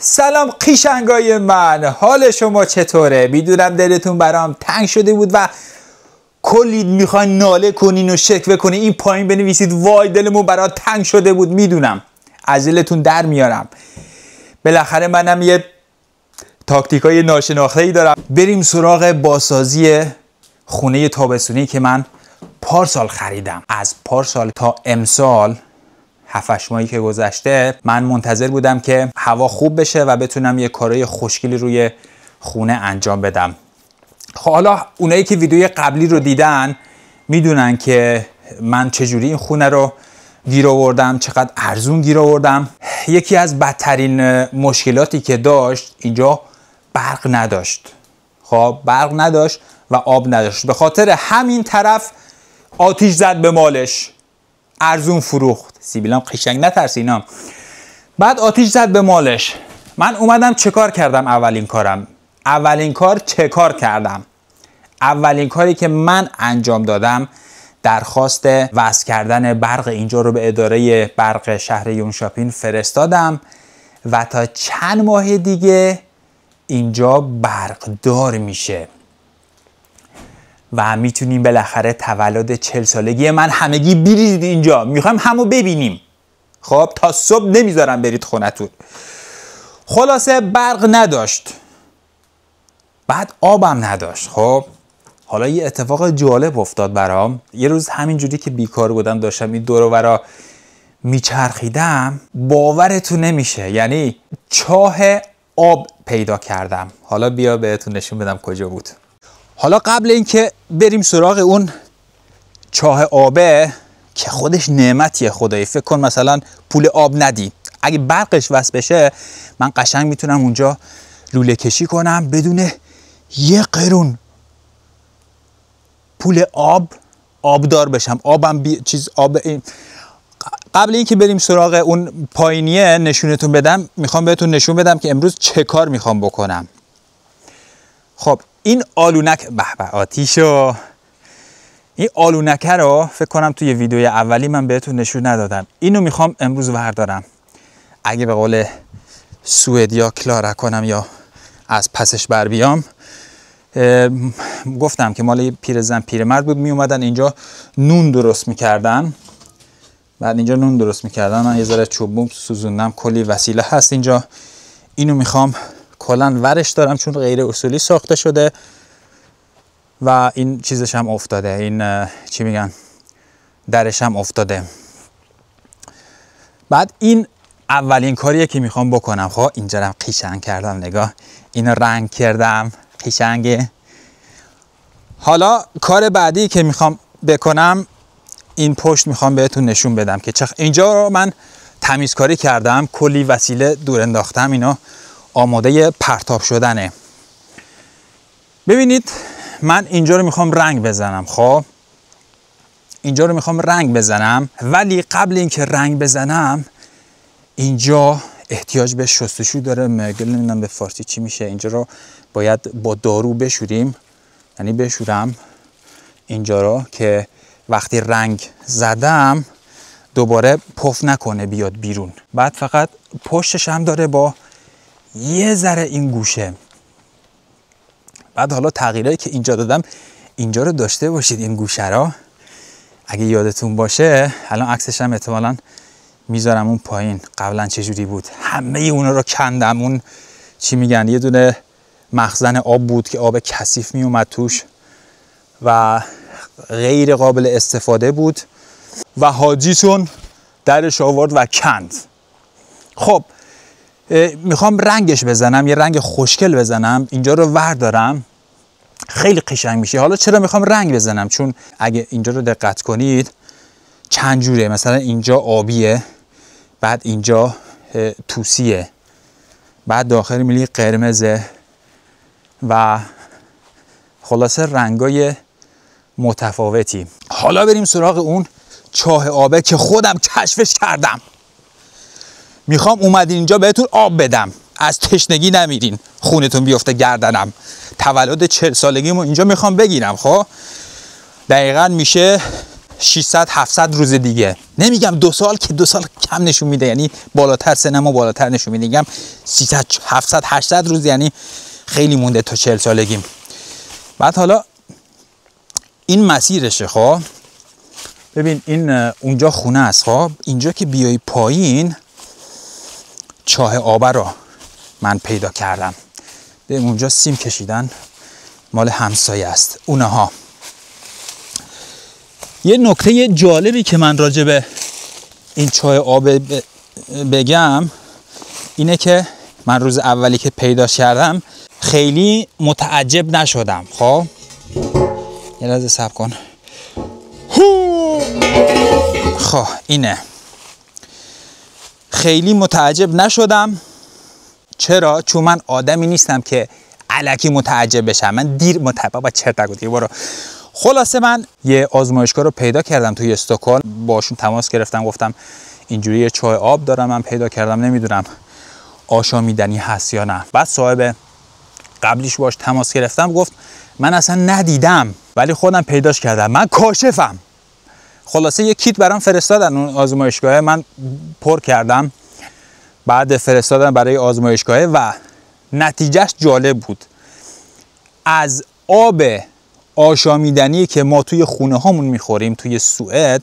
سلام قیشنگای من، حال شما چطوره؟ میدونم دلتون برام تنگ شده بود و کلی میخواین ناله کنین و شکوه کنین، این پایین بنویسید وای دلمون برات تنگ شده بود. میدونم از دلتون در میارم. بالاخره منم یه تاکتیکای ناشناخته‌ای دارم. بریم سراغ بازسازی خونه تابستونی که من پارسال خریدم. از پارسال تا امسال 7-8 ماهی که گذشته من منتظر بودم که هوا خوب بشه و بتونم یه کارای خوشگلی روی خونه انجام بدم. حالا اونایی که ویدیوی قبلی رو دیدن میدونن که من چجوری این خونه رو گیر آوردم، چقدر ارزون گیر آوردم. یکی از بدترین مشکلاتی که داشت اینجا برق نداشت. خب برق نداشت و آب نداشت. به خاطر همین طرف آتیش زد به مالش، ارزون فروخت. سیبیلام قشنگ نترسینام. بعد آتیش زد به مالش. من اومدم چه کار کردم؟ اولین کاری که من انجام دادم درخواست وصل کردن برق اینجا رو به اداره برق شهر یونشاپین فرستادم و تا چند ماه دیگه اینجا برق دار میشه و میتونیم بالاخره تولد 40 سالگی من همگی برید اینجا. میخوایم همو ببینیم. خب تا صبح نمیذارم برید خونتون. خلاصه برق نداشت، بعد آبم نداشت. خب حالا یه اتفاق جالب افتاد برام. یه روز همینجوری که بیکار بودم داشتم این دور و برا میچرخیدم، باورتون نمیشه، یعنی چاه آب پیدا کردم. حالا بیا بهتون نشون بدم کجا بود. حالا قبل اینکه بریم سراغ اون چاه آبه که خودش نعمتیه خدایی، فکر کن مثلا پول آب ندی، اگه برقش وصل بشه من قشنگ میتونم اونجا لوله کشی کنم بدون یه قرون پول آبدار بشم. آبم قبل اینکه بریم سراغ اون پایینیه نشونتون بدم، میخوام بهتون نشون بدم که امروز چه کار میخوام بکنم. خب این آلونک به آتیشو، این آلونکه رو فکر کنم توی ویدیوی اولی من بهتون نشون ندادم. اینو میخوام امروز وردارم. اگه به قول سوئدیا کلاره کنم یا از پسش بر بیام. گفتم که مال پیرزن پیرمرد بود، می اومدن اینجا نون درست میکردن. بعد اینجا نون درست میکردن، من یه ذره چوب بوم سوزوندم، کلی وسیله هست اینجا. اینو میخوام کلا ورش دارم چون غیر اصولی ساخته شده و این چیزش هم افتاده، این چی میگن، درش هم افتاده. بعد این اولین کاریه که میخوام بکنم. خب اینجا هم قشنگ کردم، نگاه اینو رنگ کردم قشنگه. حالا کار بعدی که میخوام بکنم این پشت میخوام بهتون نشون بدم که اینجا رو من تمیزکاری کردم، کلی وسیله دور انداختم، اینا آماده پرتاب شدنه. ببینید من اینجا رو میخوام رنگ بزنم. خب اینجا رو میخوام رنگ بزنم، ولی قبل اینکه رنگ بزنم اینجا احتیاج به شستشو داره. مگل نمیدونم به فارسی چی میشه. اینجا رو باید با دارو بشوریم، یعنی بشورم اینجا رو که وقتی رنگ زدم دوباره پف نکنه بیاد بیرون. بعد فقط پشتش هم داره با یه ذره این گوشه. بعد حالا تغییرایی که اینجا دادم اینجا رو داشته باشید، این گوشه را اگه یادتون باشه. الان عکسش هم احتمالاً میذارم اون پایین. قبلا چجوری بود؟ همه اونا رو کندم. اون چی میگن، یه دونه مخزن آب بود که آب کثیف میومد توش و غیر قابل استفاده بود و حاجیتون درش آورد و کند. خب میخوام رنگش بزنم، یه رنگ خوشگل بزنم. اینجا رو وردارم، خیلی قشنگ میشه. حالا چرا میخوام رنگ بزنم؟ چون اگه اینجا رو دقت کنید چند جوره، مثلا اینجا آبیه، بعد اینجا توسیه، بعد داخل میلی قرمزه و خلاصه رنگای متفاوتی. حالا بریم سراغ اون چاه آبه که خودم کشفش کردم. میخوام اومدین اینجا بهتون آب بدم، از تشنگی نمیرین خونتون بیفته گردنم. تولد 40 سالگیمو اینجا میخوام بگیرم. خب دقیقا میشه 600 700 روز دیگه. نمیگم 2 سال که 2 سال کم نشون میده، یعنی بالاتر سنمو بالاتر نشون میده. میگم 300 700 800 روز، یعنی خیلی مونده تا 40 سالگیم. بعد حالا این مسیرشه. خب ببین این اونجا خونه است. خب اینجا که بیای پایین چاه آب رو من پیدا کردم. به اونجا سیم کشیدن، مال همسایه است اونها. یه نکته جالبی که من راجع به این چاه آب بگم اینه که من روز اولی که پیداش کردم خیلی متعجب نشدم. خب یه لحظه صبر کن. خب اینه، خیلی متعجب نشدم. چرا؟ چون من آدمی نیستم که الکی متعجب بشم. من دیر بابا چرت نگو دیگه برو. خلاصه من یه آزمایشگاه رو پیدا کردم توی استکهلم، باشون تماس گرفتم، گفتم اینجوری یه چاه آب دارم من پیدا کردم، نمیدونم آشامیدنی هست یا نه. بعد صاحب قبلیش باش تماس گرفتم، گفت من اصلا ندیدم ولی خودم پیداش کردم، من کاشفم. خلاصه یه کیت برام فرستادن اون آزمایشگاه، من پر کردم، بعد فرستادن برای آزمایشگاه و نتیجهش جالب بود. از آب آشامیدنی که ما توی خونه هامون میخوریم توی سوئد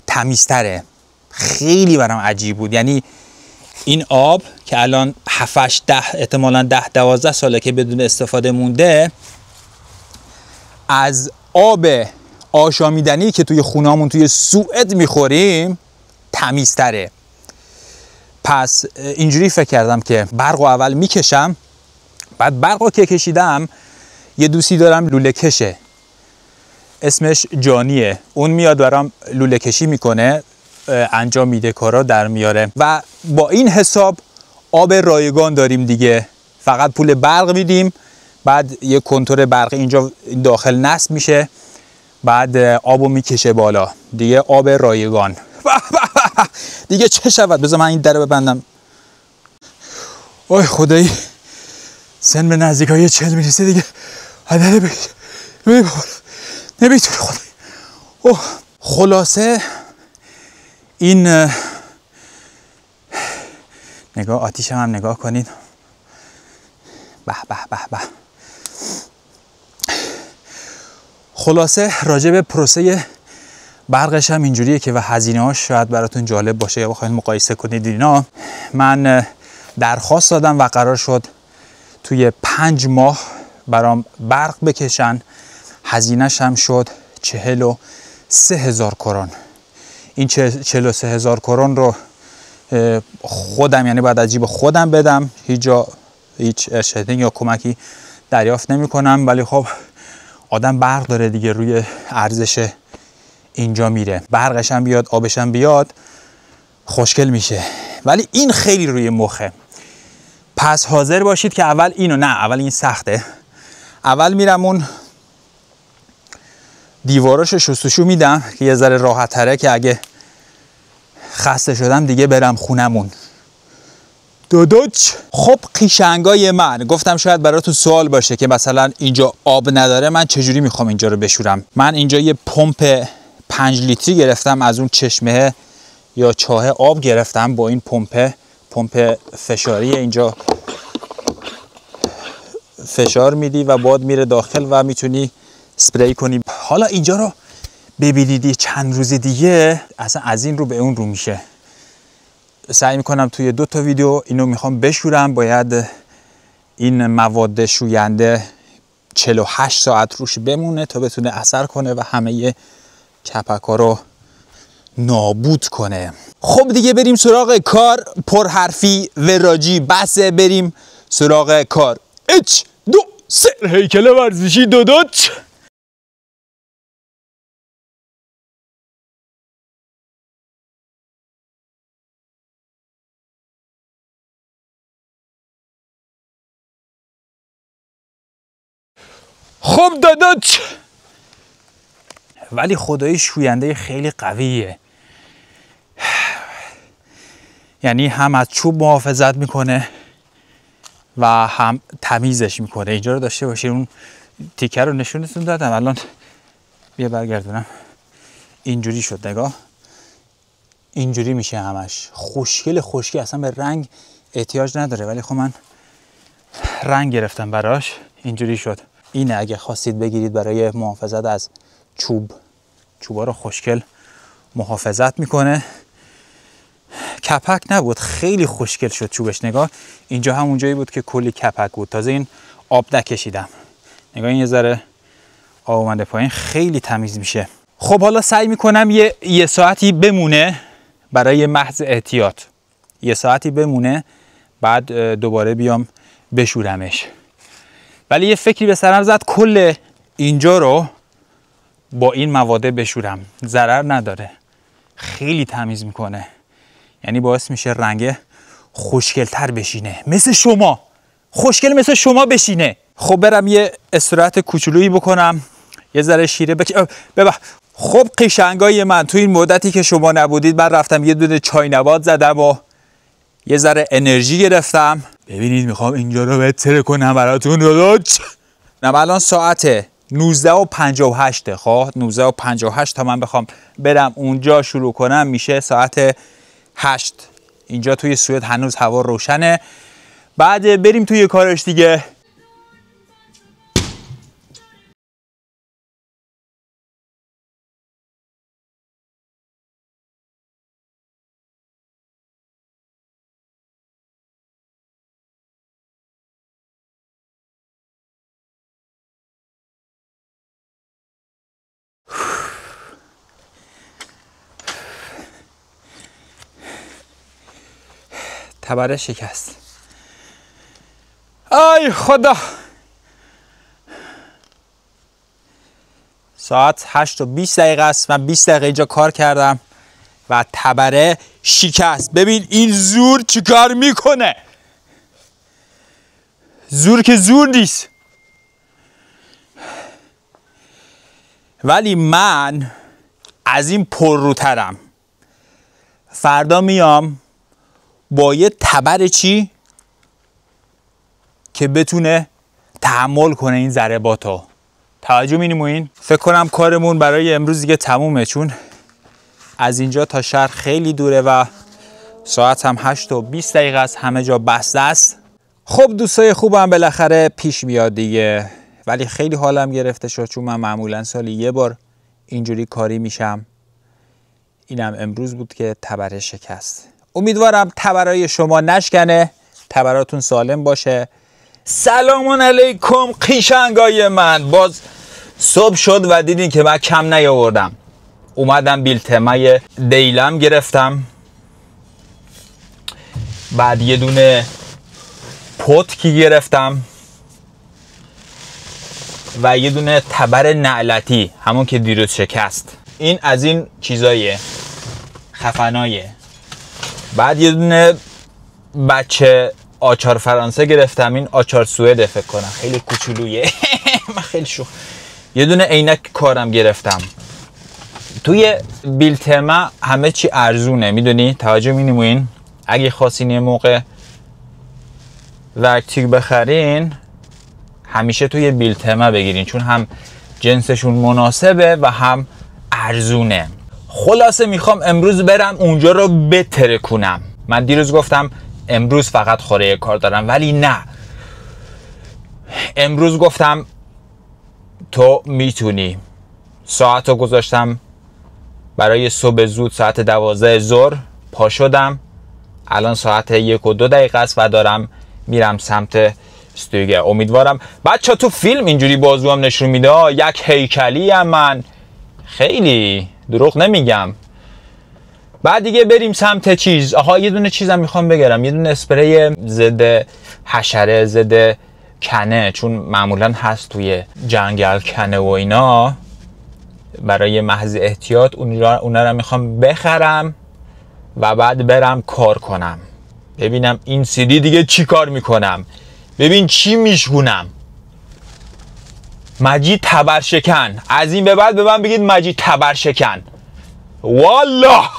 تمیزتره. خیلی برام عجیب بود. یعنی این آب که الان 7 10 احتمالاً 10 12 ساله که بدون استفاده مونده، از آب آشامیدنی که توی خونه‌مون توی سوئد میخوریم تمیزتره. پس اینجوری فکر کردم که برقو اول میکشم. بعد برقو که کشیدم، یه دوستی دارم لوله کشه، اسمش جانیه، اون میاد برام لوله کشی میکنه، انجام میده، کارا در میاره و با این حساب آب رایگان داریم دیگه. فقط پول برق میدیم، بعد یه کنتور برقی اینجا داخل نصب میشه، بعد آبو میکشه بالا دیگه. آب رایگان دیگه چه شود. بذار من این در ببندم. اوه خدایی سن به نزدیکای 40 میرسه دیگه. عدده بگیر نمیتونی خدایی. اوه خلاصه این نگاه آتیشم هم نگاه کنید. به به به به. خلاصه راجع به پروسه برقش هم اینجوریه که و هزینه هاش شاید براتون جالب باشه یا بخواید مقایسه کنید اینا. من درخواست دادم و قرار شد توی 5 ماه برام برق بکشن. هزینه‌ش هم شد 43,000 کرون. این 43,000 کرون رو خودم، یعنی باید از جیب خودم بدم، هیچ ارشدینگ یا کمکی دریافت نمی کنم. ولی خب آدم برق داره دیگه، روی ارزش اینجا میره. برقش هم بیاد آبش هم بیاد خوشگل میشه. ولی این خیلی روی مخه. پس حاضر باشید که اول اینو، نه اول این سخته، اول میرم اون دیواراشو شستشو میدم که یه ذره راحت تره، که اگه خسته شدم دیگه برم خونمون. دودوچ. خب قیشنگای من، گفتم شاید براتون سوال باشه که مثلا اینجا آب نداره، من چجوری میخوام اینجا رو بشورم. من اینجا یه پمپ 5 لیتری گرفتم از اون چشمه یا چاه آب گرفتم. با این پمپ فشاری اینجا فشار میدی و باد میره داخل و میتونی اسپری کنی. حالا اینجا رو ببینید چند روز دیگه اصلا از این رو به اون رو میشه. سعی میکنم توی 2 تا ویدیو اینو میخوام بشورم. باید این مواد شوینده 48 ساعت روش بمونه تا بتونه اثر کنه و همه کپک‌ها رو نابود کنه. خب دیگه بریم سراغ کار. پرحرفی و راجی بسه، بریم سراغ کار. 1 2 3 هیکل ورزشی دودوچ. خب داداچ، ولی خدایی شوینده خیلی قویه. یعنی هم از چوب محافظت میکنه و هم تمیزش میکنه. اینجا رو داشته باشید. اون تیکه رو نشونتون دادم، الان بیا برگردونم. اینجوری شد، نگاه اینجوری میشه همش خوشگل. اصلا به رنگ احتیاج نداره، ولی خب من رنگ گرفتم براش، اینجوری شد. اینه اگه خواستید بگیرید برای محافظت از چوبا رو خوشگل محافظت میکنه. کپک نبود، خیلی خوشگل شد چوبش. نگاه اینجا همون جایی بود که کلی کپک بود، تازه این آب نکشیدم. نگاه این یه ذره آب اومده پایین، خیلی تمیز میشه. خب حالا سعی میکنم یه ساعتی بمونه برای محض احتیاط، یه ساعتی بمونه، بعد دوباره بیام بشورمش. ولی یه فکری به سرم زد کل اینجا رو با این مواده بشورم، ضرر نداره، خیلی تمیز میکنه، یعنی باعث میشه رنگ خوشگل‌تر بشینه، مثل شما، خوشگل مثل شما بشینه. خب برم یه استراحت کوچولویی بکنم، یه ذره شیره خب قشنگای من، تو این مدتی که شما نبودید من رفتم یه دونه چای نبات زدم و یه ذره انرژی گرفتم. ببینید میخوام اینجا رو بهتر کنم براتون. نه الان ساعت 19:58. خب 19:58 تا من بخوام برم اونجا شروع کنم میشه ساعت 8. اینجا توی سوئد هنوز هوا روشنه. بعد بریم توی کارش دیگه. تبره شکست. آی خدا. ساعت 8:20 است. من 20 دقیقه اینجا کار کردم و تبره شکست. ببین این زور چیکار میکنه. زور که زور نیست. ولی من از این پرروترم. فردا میام با یه تبر چی که بتونه تحمل کنه این ضرباتو. توجه می‌نمایین؟ فکر کنم کارمون برای امروز دیگه تمومه، چون از اینجا تا شهر خیلی دوره و ساعت هم 8:20 است. همه جا بسته است. خب دوستای خوبم بالاخره پیش میاد دیگه، ولی خیلی حالم گرفته شد، چون من معمولا سالی یه بار اینجوری کاری میشم. اینم امروز بود که تبره شکست. امیدوارم تبرای شما نشکنه، تبراتون سالم باشه. سلام علیکم قیشنگای من. باز صبح شد و دیدین که من کم نیاوردم. اومدم بیلتمای دیلم گرفتم، بعد یه دونه پتکی گرفتم و یه دونه تبر نعلتی، همون که دیروز شکست. این از این چیزاییه خفنایه. بعد یه دونه بچه آچار فرانسه گرفتم. این آچار سوئده فکر کنم، خیلی کوچولویه. من خیلی شوخ. یه دونه عینک کارم گرفتم. توی بیلتما همه چی ارزونه، میدونی؟ توجه می‌نمایین؟ اگه خواستین یه موقع ورکتیگ بخرین همیشه توی بیلتما بگیرین، چون هم جنسشون مناسبه و هم ارزونه. خلاصه میخوام امروز برم اونجا رو بترکونم. من دیروز گفتم امروز فقط خوره کار دارم، ولی نه، امروز گفتم تو میتونی. ساعت رو گذاشتم برای صبح زود، ساعت 12 ظهر پا شدم. الان ساعت 1:02 است و دارم میرم سمت استودیو. امیدوارم بچه تو فیلم اینجوری بازوام نشون میده، یک هیکلی هم من، خیلی دروغ نمیگم. بعد دیگه بریم سمت چیز. آها یه دونه چیزم میخوام بگیرم، یه دونه اسپری ضد حشره، ضد کنه، چون معمولا هست توی جنگل کنه و اینا. برای محض احتیاط اونا رو میخوام بخرم و بعد برم کار کنم، ببینم این سیدی دیگه چی کار میکنم، ببین چی میشونم. مجید تبرشکن. از این به بعد به من بگید مجید تبرشکن. والله.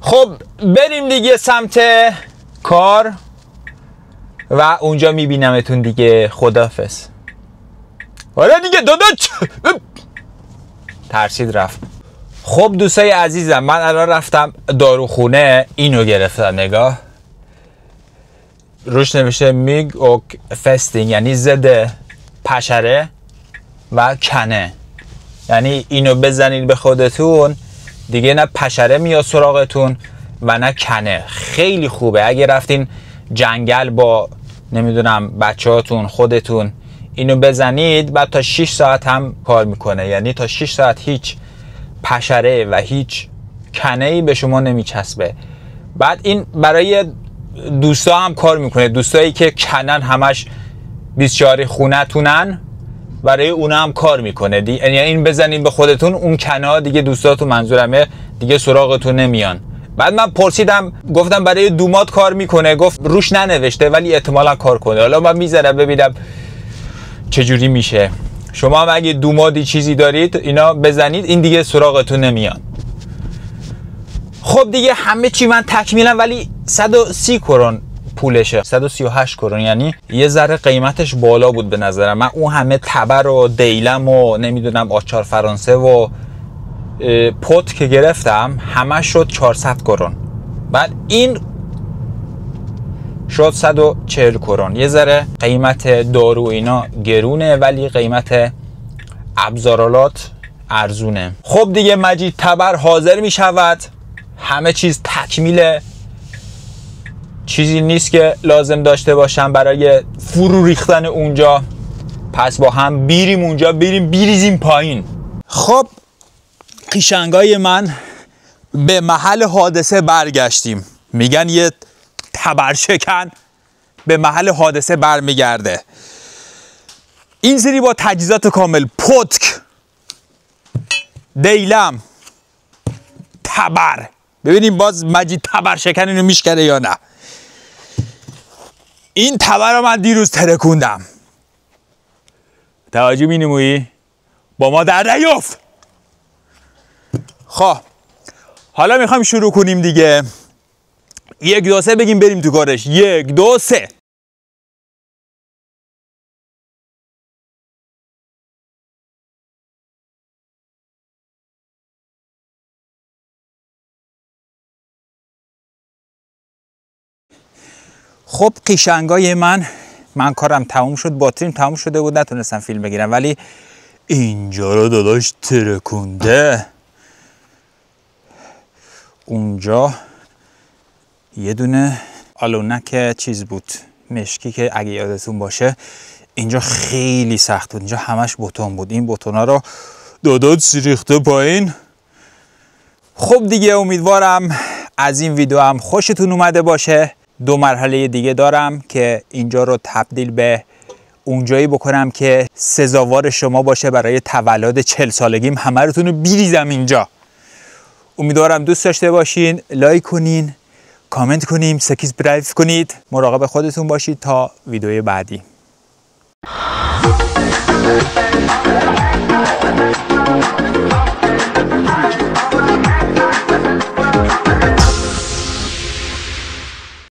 خب بریم دیگه سمت کار و اونجا میبینمتون دیگه. خداحافظ. آره دیگه داداش. ترسید رفت. خب دوستای عزیزم، من الان رفتم داروخونه، اینو گرفتم. نگاه روش نوشته میگ اوک فستینگ، یعنی ضد پشره و کنه. یعنی اینو بزنید به خودتون دیگه نه پشره میاد سراغتون و نه کنه. خیلی خوبه اگه رفتین جنگل با نمیدونم بچهاتون، خودتون، اینو بزنید بعد تا 6 ساعت هم کار میکنه. یعنی تا 6 ساعت هیچ پشره و هیچ کنه‌ای به شما نمیچسبه. بعد این برای دوستا هم کار میکنه، دوستایی که کنن همش 24 خونه تونن، برای اونا هم کار میکنه. یعنی این بزنین به خودتون، اون کنا دیگه دوستاتون، منظورمه، دیگه سراغتون نمیان. بعد من پرسیدم، گفتم برای دومات کار میکنه، گفت روش ننوشته ولی احتمالا کار کنه. حالا من میذارم ببینم چجوری میشه. شما هم اگه دومادی چیزی دارید اینا بزنید، این دیگه سراغتون نمیان. خب دیگه همه چی من تکمیلم، ولی 130 کرون پولشه، 138 کرون، یعنی یه ذره قیمتش بالا بود به نظرم. من اون همه تبر و دیلم و نمیدونم آچار فرانسه و پت که گرفتم همه شد 400 کرون. بعد این شد 140 کرون. یه ذره قیمت دارو اینا گرونه ولی قیمت ابزارالات ارزونه. خب دیگه مجید تبر حاضر می شود، همه چیز تکمیله، چیزی نیست که لازم داشته باشم برای فرو ریختن اونجا. پس با هم بیریم اونجا، بریزیم پایین. خب قشنگای من به محل حادثه برگشتیم. میگن یه تبرشکن به محل حادثه برمیگرده. این سری با تجهیزات کامل، پتک، دیلم، تبر. ببینیم باز مجید تبرشکن اینو میشکنه یا نه. این تبر رو من دیروز ترکوندم. توجه مینمویی؟ با ما در نیفت. خب حالا میخوایم شروع کنیم دیگه. 1 2 3 بگیم بریم تو کارش. 1 2 3. خب قشنگای من کارم تموم شد، باتریم تموم شده بود، نتونستم فیلم بگیرم، ولی اینجا رو داداش ترکونده. اونجا یه دونه آلونک چیز بود، مشکی، که اگه یادتون باشه اینجا خیلی سخت بود، اینجا همش بتون بود. این بتونا رو داداد سریخته پایین. خب دیگه امیدوارم از این ویدیو هم خوشتون اومده باشه. 2 مرحله دیگه دارم که اینجا رو تبدیل به اونجایی بکنم که سزاوار شما باشه برای تولد 40 سالگیم. همه رتون رو بریزم اینجا. امیدوارم دوست داشته باشین، لایک کنین، کامنت کنین، سابسکرایب کنید. مراقب خودتون باشید تا ویدیوی بعدی.